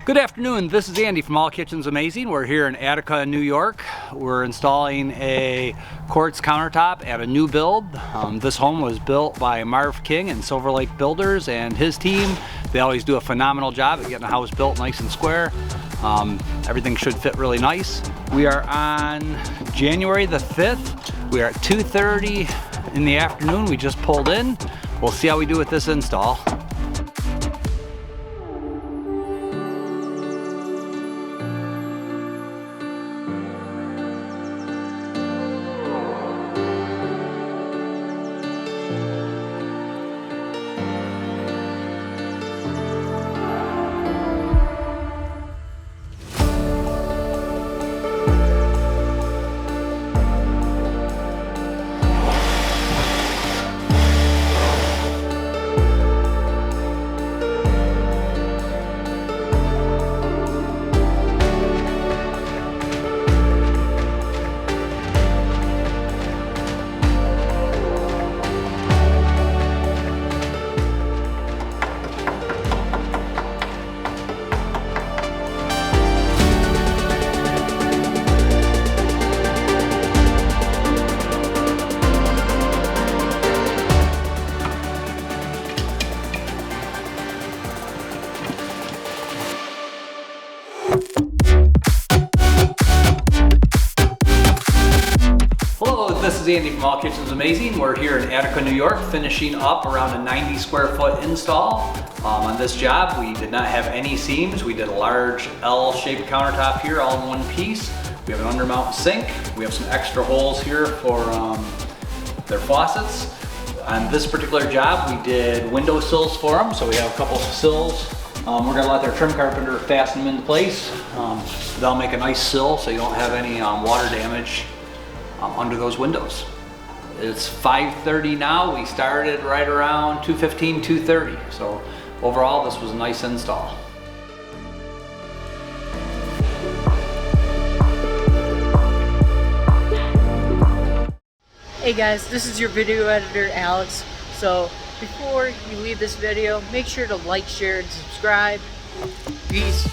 Good afternoon, this is Andy from All Kitchens Amazing. We're here in Attica, New York. We're installing a quartz countertop at a new build. This home was built by Marv King and Silver Lake Builders and his team. They always do a phenomenal job at getting a house built nice and square. Everything should fit really nice. We are on January the 5th. We are at 2:30 in the afternoon. We just pulled in. We'll see how we do with this install. This is Andy from All Kitchens Amazing. We're here in Attica, New York, finishing up around a 90 square foot install. On this job, we did not have any seams. We did a large L-shaped countertop here, all in one piece. We have an undermount sink. We have some extra holes here for their faucets. On this particular job, we did window sills for them. So we have a couple of sills. We're gonna let their trim carpenter fasten them into place. They'll make a nice sill so you don't have any water damage under those windows. It's 5:30 now. We started right around 2:15, 2:30. So overall, this was a nice install. Hey guys, this is your video editor, Alex. So before you leave this video, make sure to like, share, and subscribe. Peace.